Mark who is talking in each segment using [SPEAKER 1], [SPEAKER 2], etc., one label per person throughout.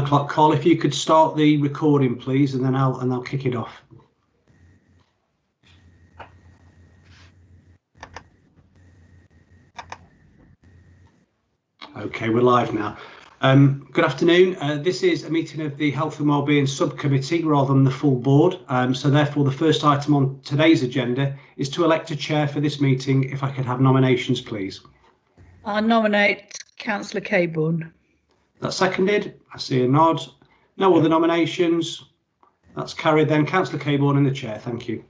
[SPEAKER 1] o'clock. Carl, if you could start the recording, please, and then I'll kick it off. Okay, we're live now. Good afternoon. This is a meeting of the Health and Wellbeing Subcommittee rather than the full board. So therefore, the first item on today's agenda is to elect a chair for this meeting. If I could have nominations, please.
[SPEAKER 2] I nominate Councillor Cabourn.
[SPEAKER 1] That's seconded. I see a nod. No other nominations. That's carried then. Councillor Cabourn in the chair. Thank you.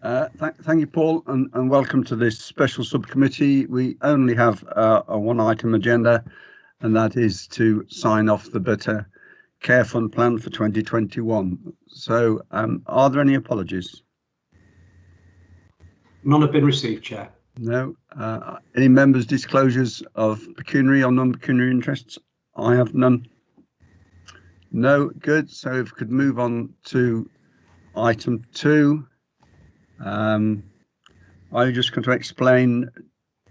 [SPEAKER 3] Thank you, Paul, and welcome to this special subcommittee. We only have a one-item agenda, and that is to sign off the Better Care Fund plan for 2021. So, are there any apologies?
[SPEAKER 1] None have been received, Chair.
[SPEAKER 3] No. Any members' disclosures of pecuniary or non-pecuniary interests? I have none. No, good. So if we could move on to item 2. Are you just going to explain,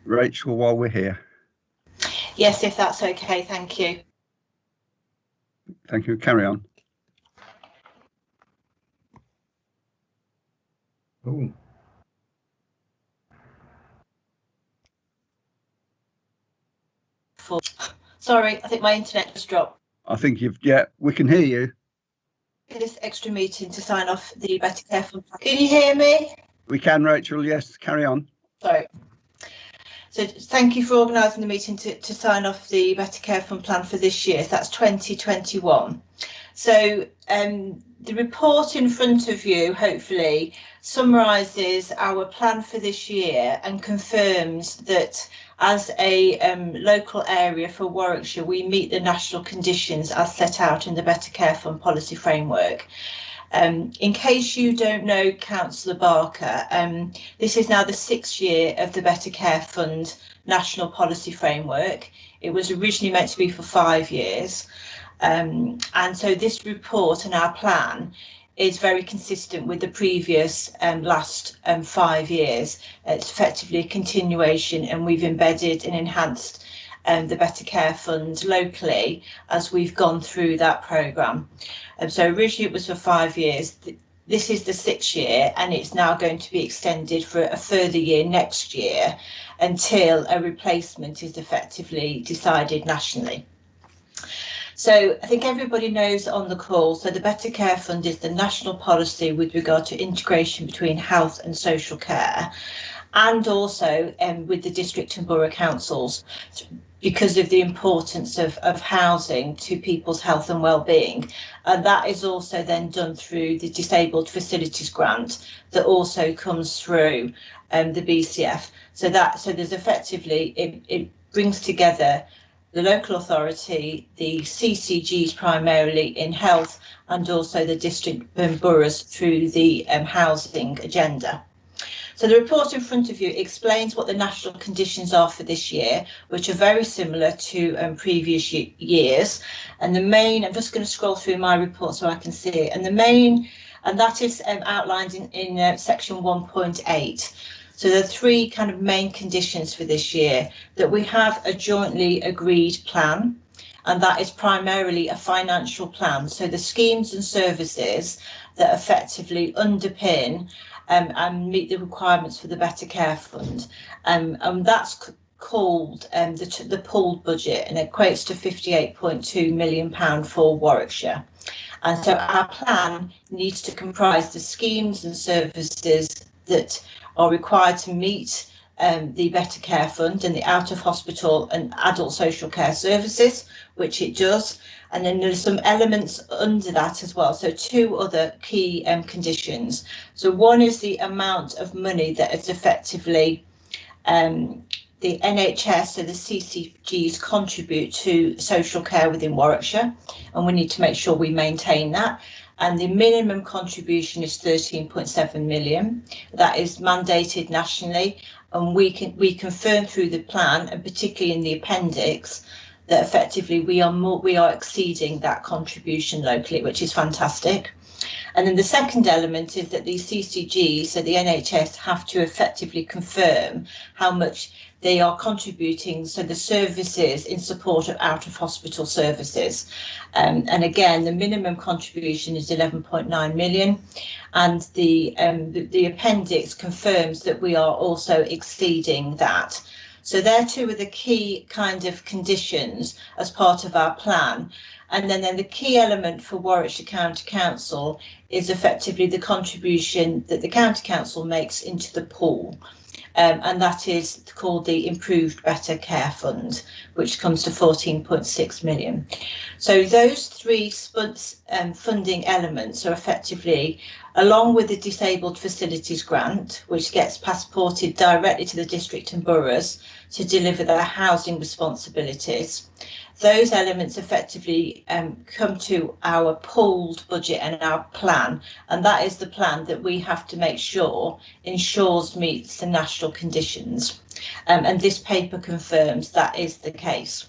[SPEAKER 3] Rachel, while we're here?
[SPEAKER 4] Yes, if that's okay, thank you.
[SPEAKER 3] Thank you. Carry on.
[SPEAKER 1] Oh.
[SPEAKER 4] Sorry, I think my internet just dropped.
[SPEAKER 3] I think we can hear you.
[SPEAKER 4] This extra meeting to sign off the Better Care Fund. Can you hear me?
[SPEAKER 3] We can, Rachel. Yes, carry on.
[SPEAKER 4] Sorry. So thank you for organising the meeting to sign off the Better Care Fund plan for this year. So that's 2021. So the report in front of you hopefully summarises our plan for this year and confirms that as a local area for Warwickshire, we meet the national conditions as set out in the Better Care Fund policy framework. In case you don't know Councillor Barker, this is now the 6th year of the Better Care Fund national policy framework. It was originally meant to be for 5 years. And so this report and our plan is very consistent with the previous last 5 years. It's effectively a continuation, and we've embedded and enhanced the Better Care Fund locally as we've gone through that programme. So originally it was for 5 years. This is the 6th year, and it's now going to be extended for a further year next year until a replacement is effectively decided nationally. So I think everybody knows on the call, so the Better Care Fund is the national policy with regard to integration between health and social care, and also with the district and borough councils, because of the importance of housing to people's health and well-being. And that is also then done through the Disabled Facilities Grant that also comes through the BCF. So there's effectively, it brings together the local authority, the CCGs primarily in health, and also the district and boroughs through the housing agenda. So the report in front of you explains what the national conditions are for this year, which are very similar to previous years. And the main, I'm just going to scroll through my report so I can see it. And the main, and that is outlined in section 1.8. So there are 3 kind of main conditions for this year: that we have a jointly agreed plan, and that is primarily a financial plan. So the schemes and services that effectively underpin and meet the requirements for the Better Care Fund. And that's called the pooled budget, and it equates to £58.2 million for Warwickshire. And so our plan needs to comprise the schemes and services that are required to meet the Better Care Fund and the out of hospital and adult social care services, which it does. And then there's some elements under that as well. So 2 other key conditions. So one is the amount of money that is effectively the NHS, so the CCGs, contribute to social care within Warwickshire, and we need to make sure we maintain that. And the minimum contribution is 13.7 million. That is mandated nationally, and we confirm through the plan, and particularly in the appendix, that effectively we are exceeding that contribution locally, which is fantastic. And then the second element is that these CCGs, so the NHS, have to effectively confirm how much they are contributing, so the services in support of out-of-hospital services. And again, the minimum contribution is 11.9 million, and the appendix confirms that we are also exceeding that. So they're two of the key kind of conditions as part of our plan. And then the key element for Warwickshire County Council is effectively the contribution that the County Council makes into the pool. And that is called the Improved Better Care Fund, which comes to 14.6 million. So those three funding elements are effectively, along with the Disabled Facilities Grant, which gets passported directly to the district and boroughs to deliver their housing responsibilities. Those elements effectively come to our pooled budget and our plan, and that is the plan that we have to make sure ensures meets the national conditions. And this paper confirms that is the case.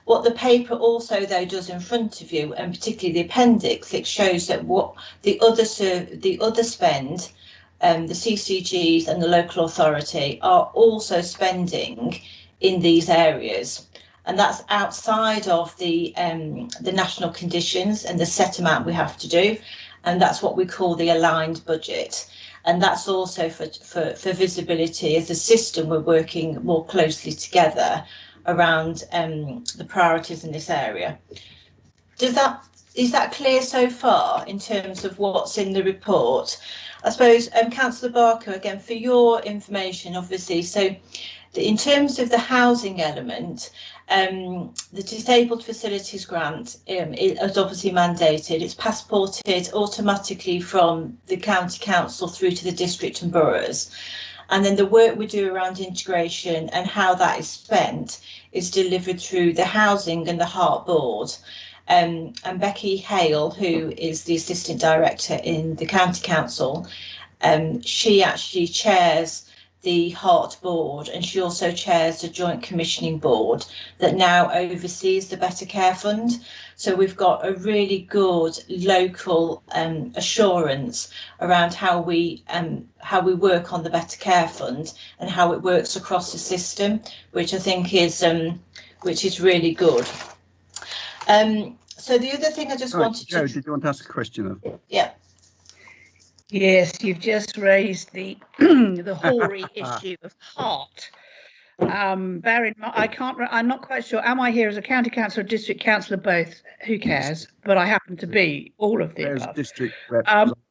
[SPEAKER 4] What the paper also, though, does in front of you, and particularly the appendix, it shows that what the other spend, the CCGs and the local authority are also spending in these areas. And that's outside of the national conditions and the set amount we have to do. And that's what we call the aligned budget. And that's also for visibility as a system. We're working more closely together around the priorities in this area. Is that clear so far in terms of what's in the report? I suppose, Councillor Barker, again, for your information, obviously, so in terms of the housing element, the Disabled Facilities Grant is obviously mandated. It's passported automatically from the County Council through to the district and boroughs. And then the work we do around integration and how that is spent is delivered through the Housing and the Heart Board. And Becky Hale, who is the Assistant Director in the County Council, she actually chairs the Heart Board, and she also chairs the Joint Commissioning Board that now oversees the Better Care Fund. So we've got a really good local assurance around how we work on the Better Care Fund and how it works across the system, which I think is really good. So the other thing I just wanted
[SPEAKER 3] Jo,
[SPEAKER 4] to...
[SPEAKER 3] did you want to ask a question?
[SPEAKER 4] Yeah.
[SPEAKER 2] Yes, you've just raised the the hoary issue of heart. Bear in mind, I'm not quite sure. Am I here as a county councillor or district councillor? Both. Who cares? But I happen to be all of the
[SPEAKER 3] There's
[SPEAKER 2] above.
[SPEAKER 3] district rep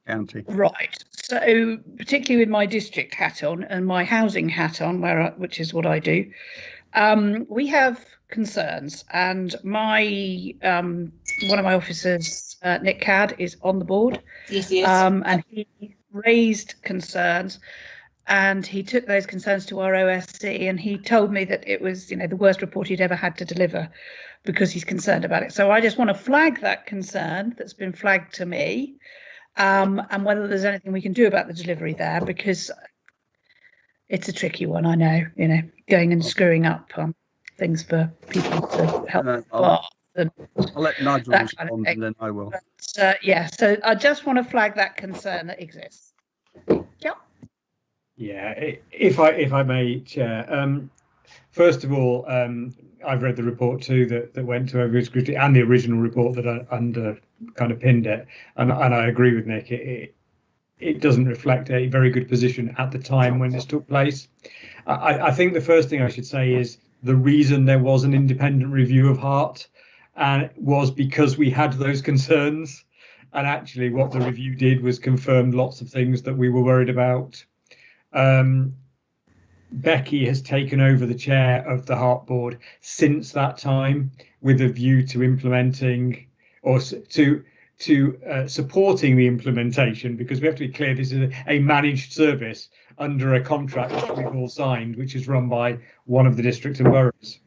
[SPEAKER 3] county.
[SPEAKER 2] Right. So particularly with my district hat on and my housing hat on, which is what I do, we have concerns, and my one of my officers, Nick Cadd, is on the board.
[SPEAKER 4] Yes, he is.
[SPEAKER 2] And he raised concerns, and he took those concerns to our OSC, and he told me that it was, the worst report he'd ever had to deliver because he's concerned about it. So I just want to flag that concern that's been flagged to me, and whether there's anything we can do about the delivery there, because it's a tricky one. I know, going and screwing up things for people to help.
[SPEAKER 3] I'll let Nigel respond, and then I will.
[SPEAKER 2] But, yeah, so I just want to flag that concern that exists. Yep.
[SPEAKER 5] Yeah, if I may, Chair. First of all, I've read the report too that went to over scrutiny, and the original report that kind of pinned it, and I agree with Nick. It doesn't reflect a very good position at the time when this took place. I think the first thing I should say is the reason there was an independent review of Heart and was because we had those concerns, and actually what the review did was confirmed lots of things that we were worried about. Becky has taken over the chair of the Heart Board since that time, with a view to implementing or to supporting the implementation, because we have to be clear, this is a managed service under a contract that we've all signed, which is run by one of the districts and boroughs.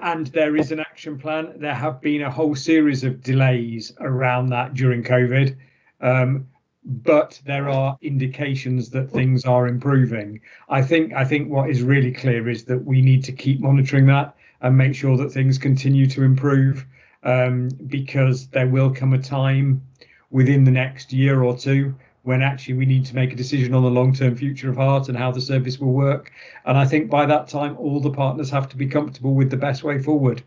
[SPEAKER 5] And there is an action plan. There have been a whole series of delays around that during COVID, but there are indications that things are improving. I think what is really clear is that we need to keep monitoring that and make sure that things continue to improve. because there will come a time within the next year or two when actually we need to make a decision on the long-term future of heart and how the service will work. And I think by that time, all the partners have to be comfortable with the best way forward.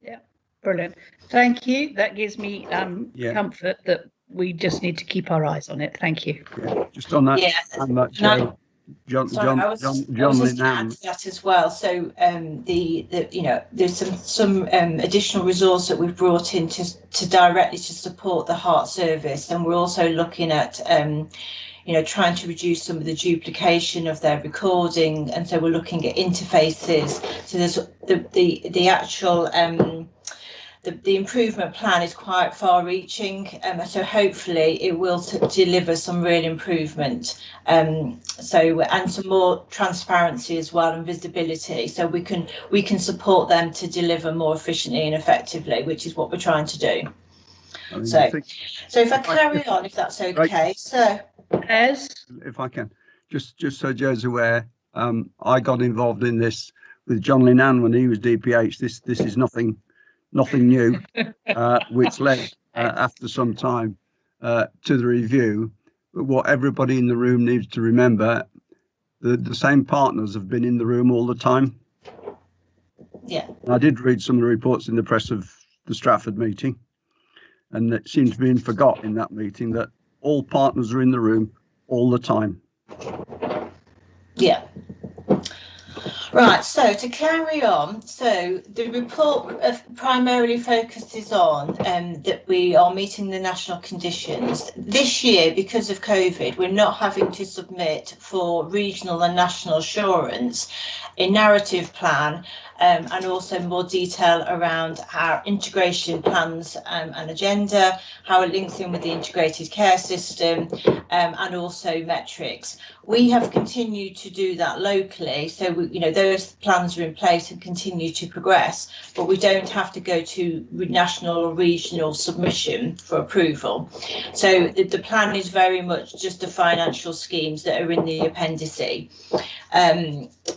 [SPEAKER 2] Yeah, brilliant. Thank you. That gives me comfort that we just need to keep our eyes on it. Thank you.
[SPEAKER 3] Yeah, just on that, Joe, John Linan.
[SPEAKER 4] That as well. So there's some additional resource that we've brought in to directly to support the heart service, and we're also looking at trying to reduce some of the duplication of their recording, and so we're looking at interfaces. So there's the actual the improvement plan is quite far-reaching, so hopefully it will deliver some real improvement. And some more transparency as well, and visibility, so we can support them to deliver more efficiently and effectively, which is what we're trying to do. So if I carry on, if that's okay. Right. So,
[SPEAKER 3] if I can, just so Joe's aware, I got involved in this with John Linan when he was DPH. This is nothing new, which led after some time to the review. But what everybody in the room needs to remember, the same partners have been in the room all the time.
[SPEAKER 4] Yeah.
[SPEAKER 3] I did read some of the reports in the press of the Stratford meeting, and it seems to be forgot in that meeting that all partners are in the room all the time.
[SPEAKER 4] Yeah. Right, so to carry on, so the report primarily focuses on that we are meeting the national conditions. This year, because of COVID, we're not having to submit for regional and national assurance a narrative plan, and also more detail around our integration plans and agenda, how it links in with the integrated care system, and also metrics. We have continued to do that locally, so those plans are in place and continue to progress, but we don't have to go to national or regional submission for approval. So the plan is very much just the financial schemes that are in the appendice.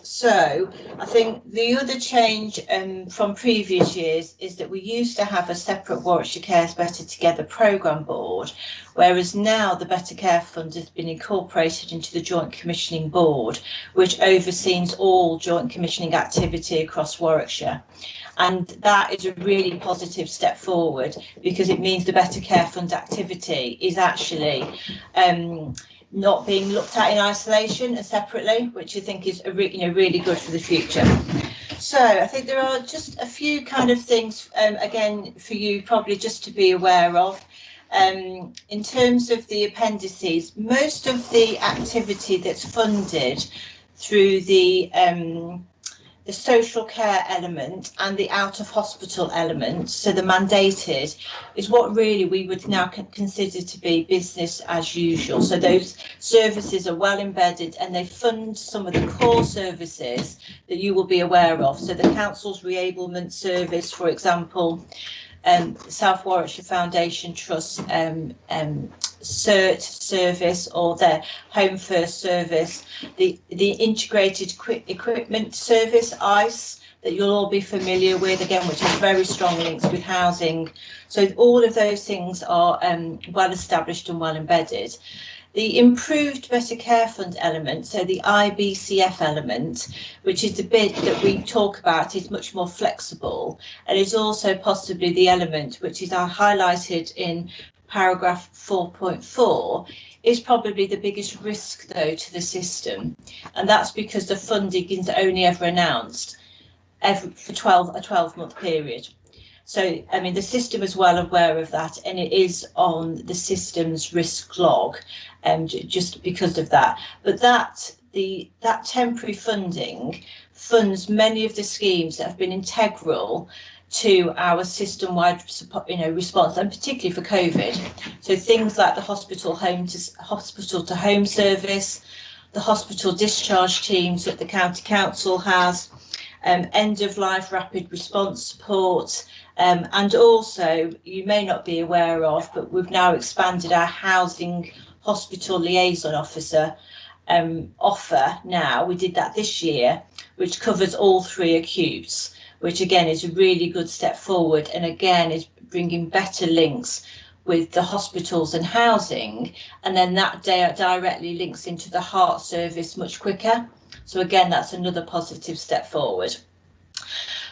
[SPEAKER 4] So I think the other change from previous years is that we used to have a separate Warwickshire Cares Better Together programme board, whereas now the Better Care Fund has been incorporated into the Joint Commissioning Board, which oversees all joint commissioning activity across Warwickshire. And that is a really positive step forward, because it means the Better Care Fund activity is actually not being looked at in isolation and separately, which I think is really good for the future. So I think there are just a few kind of things again for you probably just to be aware of. In terms of the appendices, most of the activity that's funded through the social care element and the out of hospital element, so the mandated, is what really we would now consider to be business as usual. So those services are well embedded, and they fund some of the core services that you will be aware of. So the council's reablement service, for example, South Warwickshire Foundation Trust CERT service, or their Home First service, the integrated equipment service, ICE, that you'll all be familiar with, again, which has very strong links with housing. So all of those things are well established and well embedded. The improved Better Care Fund element, so the IBCF element, which is the bit that we talk about, is much more flexible, and is also possibly the element which is highlighted in paragraph 4.4, is probably the biggest risk, though, to the system. And that's because the funding is only ever announced for a 12-month period. So, I mean, the system is well aware of that, and it is on the system's risk log, just because of that. But that temporary funding funds many of the schemes that have been integral to our system-wide response, and particularly for COVID. So things like the hospital to home service, the hospital discharge teams that the county council has, end-of-life rapid response support, and also, you may not be aware of, but we've now expanded our housing hospital liaison officer offer now. We did that this year, which covers all three acutes, which again is a really good step forward, and again is bringing better links with the hospitals and housing, and then that directly links into the heart service much quicker. So again, that's another positive step forward.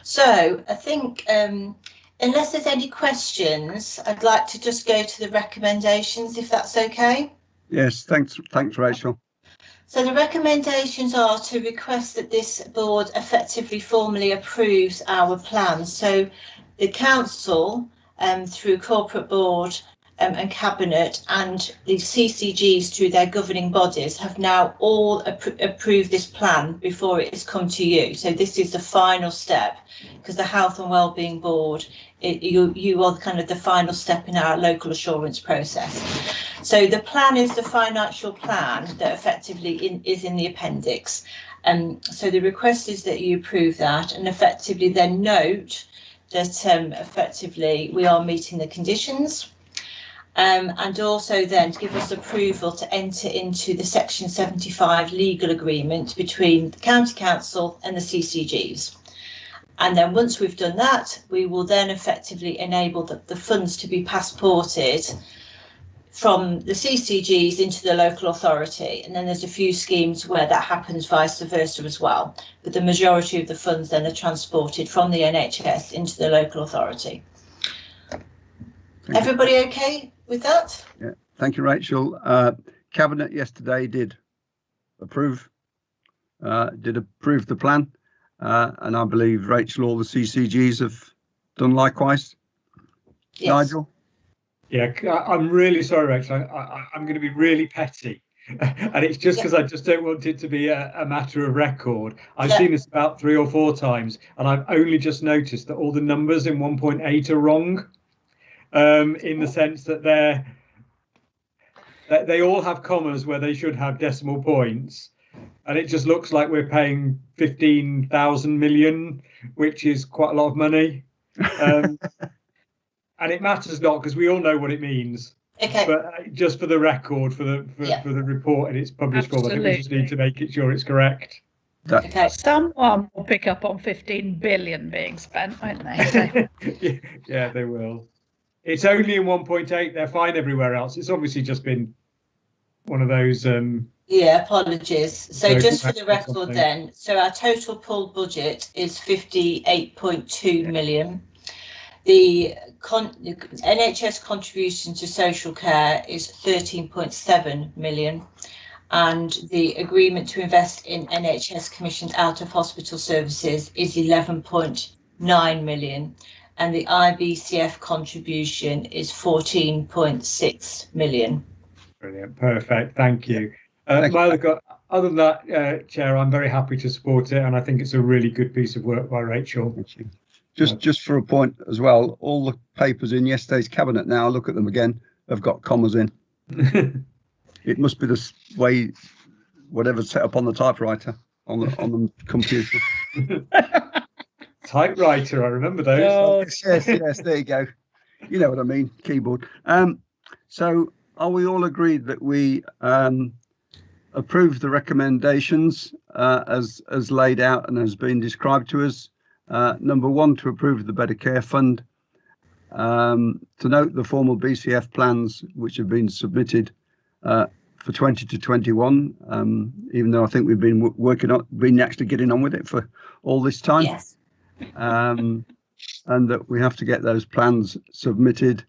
[SPEAKER 4] So I think unless there's any questions, I'd like to just go to the recommendations, if that's okay.
[SPEAKER 3] Yes, thanks Rachel.
[SPEAKER 4] So the recommendations are to request that this board effectively formally approves our plans. So the council, through corporate board and cabinet, and the CCGs through their governing bodies, have now all approved this plan before it has come to you. So this is the final step, because the Health and Wellbeing Board, you are kind of the final step in our local assurance process. So the plan is the financial plan that effectively is in the appendix. So the request is that you approve that, and effectively then note that effectively we are meeting the conditions. And also then to give us approval to enter into the Section 75 legal agreement between the County Council and the CCGs. And then once we've done that, we will then effectively enable the funds to be passported from the CCGs into the local authority. And then there's a few schemes where that happens vice versa as well. But the majority of the funds then are transported from the NHS into the local authority. Everybody okay with that?
[SPEAKER 3] Yeah, thank you, Rachel. Cabinet yesterday did approve the plan, and I believe, Rachel, all the CCGs have done likewise. Yes. Nigel?
[SPEAKER 5] Yeah, I'm really sorry, Rachel. I'm going to be really petty. And it's just because I just don't want it to be a matter of record. I've seen this about 3 or 4 times, and I've only just noticed that all the numbers in 1.8 are wrong. In the sense that they all have commas where they should have decimal points, and it just looks like we're paying 15,000 million, which is quite a lot of money. And it matters not, because we all know what it means.
[SPEAKER 4] Okay.
[SPEAKER 5] But just for the record, for the report and its published form, I think we just need to make it sure it's correct.
[SPEAKER 2] Okay. Someone will pick up on 15 billion being spent, won't they?
[SPEAKER 5] Yeah, they will. It's only in 1.8. They're fine everywhere else. It's obviously just been one of those.
[SPEAKER 4] Yeah, apologies. So just for the record then, so our total pooled budget is 58.2 million. The NHS contribution to social care is 13.7 million. And the agreement to invest in NHS commissioned out of hospital services is 11.9 million. And the IBCF contribution is 14.6 million.
[SPEAKER 5] Brilliant, perfect, thank you. Other than that, Chair, I'm very happy to support it, and I think it's a really good piece of work by Rachel.
[SPEAKER 3] Thank you. Just for a point as well, all the papers in yesterday's cabinet now, look at them again, have got commas in. It must be the way, whatever's set up on the typewriter on the computer.
[SPEAKER 5] Typewriter, I remember those.
[SPEAKER 3] Oh, yes, there you go. You know what I mean, keyboard. So are we all agreed that we approve the recommendations as laid out and has been described to us? Number 1, to approve the Better Care Fund, to note the formal BCF plans which have been submitted for 20 to 21, even though I think we've been actually getting on with it for all this time.
[SPEAKER 4] Yes.
[SPEAKER 3] And that we have to get those plans submitted,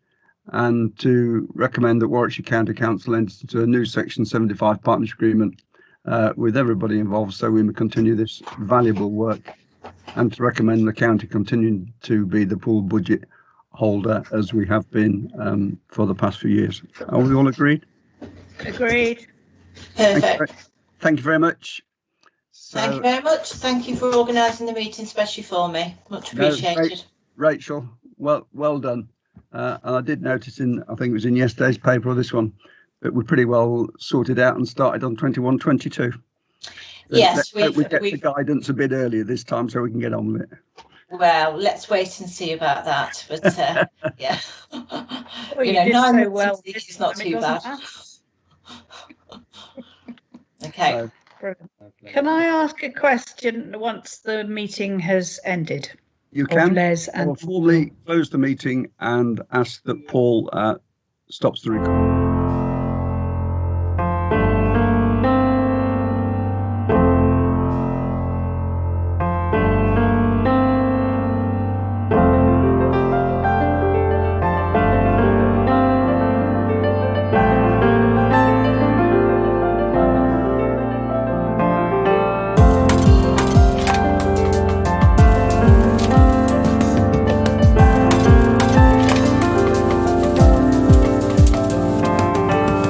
[SPEAKER 3] and to recommend that Warwickshire County Council enters into a new Section 75 partnership agreement with everybody involved, so we may continue this valuable work, and to recommend the county continue to be the pool budget holder as we have been for the past few years. Are we all agreed?
[SPEAKER 2] Agreed.
[SPEAKER 4] Perfect.
[SPEAKER 3] Thank you very much.
[SPEAKER 4] Thank you very much. Thank you for organising the meeting, especially for me. Much appreciated.
[SPEAKER 3] Rachel, well done. And I did notice I think it was in yesterday's paper or this one, that we pretty well sorted out and started on 21-22.
[SPEAKER 4] Yes,
[SPEAKER 3] we get the guidance a bit earlier this time so we can get on with it.
[SPEAKER 4] Well, let's wait and see about that. But yeah,
[SPEAKER 2] well, you know, 9 months
[SPEAKER 4] is not too bad. Okay.
[SPEAKER 2] Can I ask a question once the meeting has ended?
[SPEAKER 3] You
[SPEAKER 2] of
[SPEAKER 3] can.
[SPEAKER 2] Les
[SPEAKER 3] I will
[SPEAKER 2] and
[SPEAKER 3] formally close the meeting and ask that Paul stops the recording.